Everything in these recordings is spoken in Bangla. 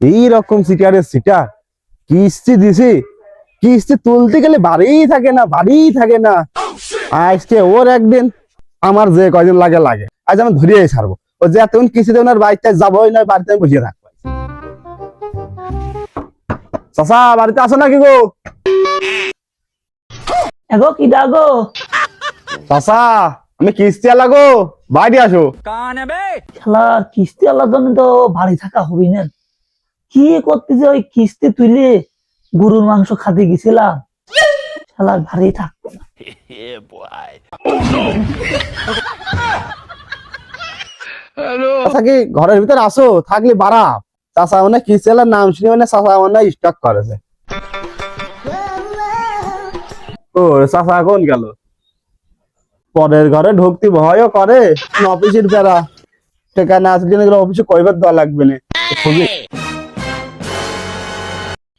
এইরকম সিটারের সিটার কিস্তি দিছি, কিস্তি তুলতে গেলে বাড়িই থাকে না, বাড়িই থাকে না। আজকে ওর একদিন, আমার যে কয়দিন লাগে লাগে, আজ আমি ধরিয়ে ছাড়বো। ও যে এতক্ষণ কিস্তি দেবেন আর বাড়িতে যাবোই না, বাড়িতে আমি বসিয়ে থাকবো। চাচা বাড়িতে আছো নাকি গো? এগো কি ডাগো? চাচা আমি কিস্তি আলা গো, বাড়ি আসো। শালা কিস্তি আলার জন্য তো বাড়ি থাকা হবি না। কি করতেছে ওই কিস্তি তুলে গরুর মাংস খাতে গেছিলাম, শালার বাড়ি থাকতো না। চাচা কি ঘরের ভিতরে আসো? থাকলে বাড়া। চাচা মানে কিস্তি আলার নাম শুনে মানে চাচা মানে স্টক করেছে। ও চাচা কোন গেল? পরের ঘরে ঢুকতে ভয়ও করে, অফিসের বেড়া সেখানে আসলে অফিসে কয়বার দেওয়া লাগবে না।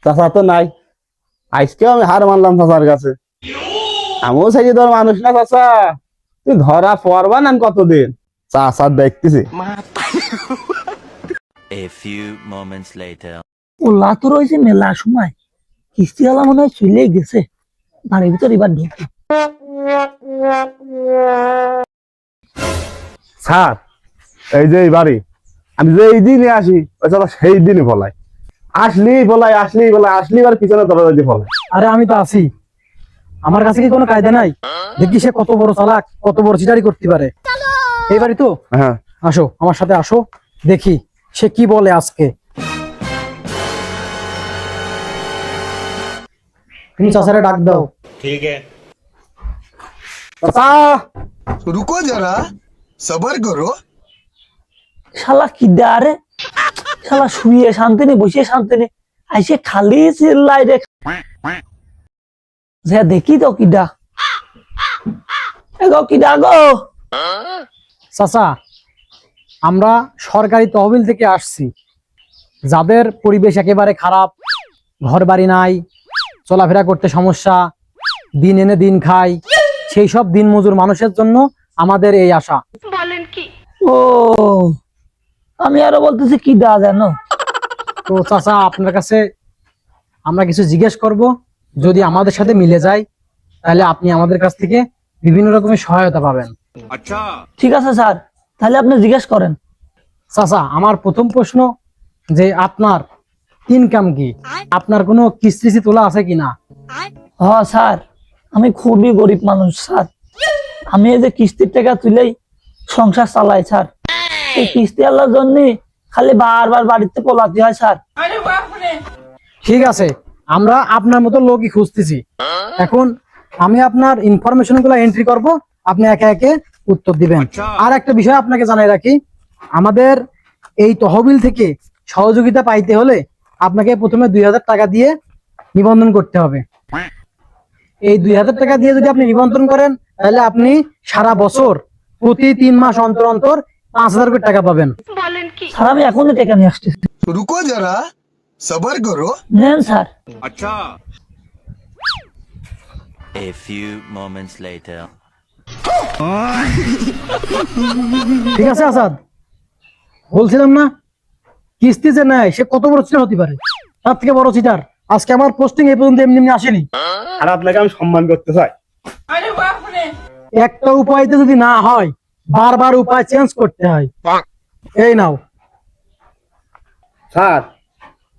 চাচা তো নাই, আজকেও আমি হার মানলাম চাচার কাছে। আমিও সেই ধর মানুষ না চাচা, তুই ধরা পড়বা না কতদিন। চাচা দেখতেছি। A few moments later. OLA তো রয়েছে মেলা সময়, কিস্তি আলা মনে হয় চলে গেছে বাড়ির ভিতর। এবার ঢুকি। স্যার এই যে এই বাড়ি আমি যে এই দিনে আসি, ওই চাচা সেই দিনই বলাই, আসলেই বলাই, আসলেই বলাই, আসলেই আর পিছনে দরজা দিয়ে বলাই। আরে আমি তো আছি, আমার কাছে কি কোনো কায়দা নাই? দেখি সে কত বড় চালাক, কত বড় চিটারি করতে পারে। এই বাড়ি তো, হ্যাঁ আসো আমার সাথে আসো, দেখি সে কি বলে আজকে। তুমি চাচারে ডাক দাও। চাচা रुको जरा सबर करो। শালা কি দারে, শালা শুয়ে শান্তি নেই, বসে শান্তি নেই, আইসে খালি চিল্লাই রে। যে দেখি তো কিডা। এগো কিডা গো? চাচা আমরা সরকারি তহবিল থেকে আসছি, যাদের পরিবেশ একেবারে খারাপ, ঘর বাড়ি নাই, চলাফেরা করতে সমস্যা, দিন এনে দিন খায়, সেই সব দিন মজুর মানুষের জন্য আমাদের এই আশা। ও আমি আরো বলতেছি কিডা জানো? তো চাচা আপনার কাছে আমরা কিছু জিজ্ঞেস করব, যদি আমাদের সাথে মিলে যায় তাহলে আপনি আমাদের কাছ থেকে বিভিন্ন রকমের সহায়তা পাবেন। ঠিক আছে স্যার, তাহলে আপনি জিজ্ঞেস করেন। চাচা আমার প্রথম প্রশ্ন, যে আপনার ইনকাম কি? আপনার কোনো কিস্তি তোলা আছে কিনা? হ্যাঁ স্যার, আমি খুবই গরিব মানুষ স্যার। আমি এই যে কিস্তির টাকা তুলেই সংসার চালাই স্যার। এই কিস্তি আলার জন্য খালি বারবার বাড়িতে পোলাতে হয় স্যার। ঠিক আছে, আমরা আপনার মতো লোকই খুঁজতেছি। এখন আমি আপনার ইনফরমেশন গুলো এন্ট্রি করব, আপনি একে একে উত্তর দিবেন। আর একটা বিষয় আপনাকে জানাই রাখি, আমাদের এই তহবিল থেকে সহযোগিতা পাইতে হলে আপনাকে প্রথমে 2000 টাকা দিয়ে নিবন্ধন করতে হবে। এই 2000 টাকা দিয়ে যদি আপনি নিবন্ধন করেন, তাহলে আপনি সারা বছর প্রতি 3 মাস অন্তর অন্তর 5000 করে টাকা পাবেন। স্যার আমি এখনই টাকা নিয়ে আসতেছি। रुको जरा सबर करो। নেন sir. A few moments later. ঠিক আছে আসাদ, বলছিলাম না কিস্তি যে নেয় সে কত বড় চিটার হতে পারে, তার থেকে বড় চিটার আজকে আমার পোস্টিং এই পর্যন্ত এমনি এমনি আসেনি। আর আপনাকে আমি সম্মান করতে চাই। একটা উপায়তে যদি না হয়, বারবার উপায় চেঞ্জ করতে হয়। এই নাও। স্যার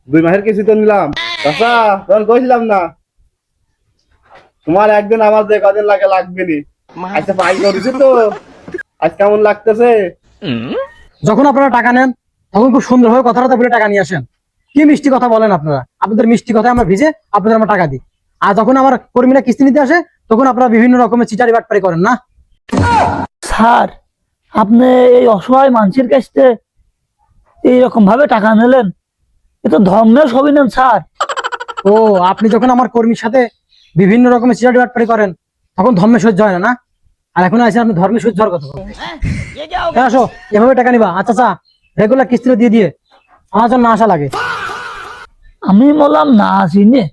2 মাসের কিস্তি তো নিলাম। চাচা তখন কইছিলাম না তোমার একদিন আমার যে কদিন লাগে লাগবে নি। আচ্ছা পাই করেছি তো, আজ কেমন লাগতেছে? যখন আপনারা টাকা নেন তখন খুব সুন্দরভাবে কথাটা বলে টাকা নিয়ে আসেন। কি মিষ্টি কথা বলেন আপনারা, আপনাদের মিষ্টি কথায় আমরা ভিজে আপনাদের আমরা টাকা দিই। আর যখন আমার কর্মীরা কিস্তি নিতে আসে তখন আপনারা বিভিন্ন রকমের চিটারি বাটপারি করেন না। স্যার আপনি এই অসহায় মানুষের কাছ থেকে এইরকম ভাবে টাকা নিলেন, এ তো ধর্মের ছবি নেন স্যার। ও আপনি যখন আমার কর্মীর সাথে বিভিন্ন রকমের চিটারি বাটপারি করেন তখন ধর্মে সহ্য হয় না। আর এখন আছে আপনি ধর্মে সহ্য হওয়ার কথা বলেন। আসো এভাবে টাকা নিবা। আচ্ছা আচ্ছা, রেগুলার কিস্তিটা দিয়ে দিয়ে আমার জন্য আশা লাগে। আমি বললাম না আসি নে।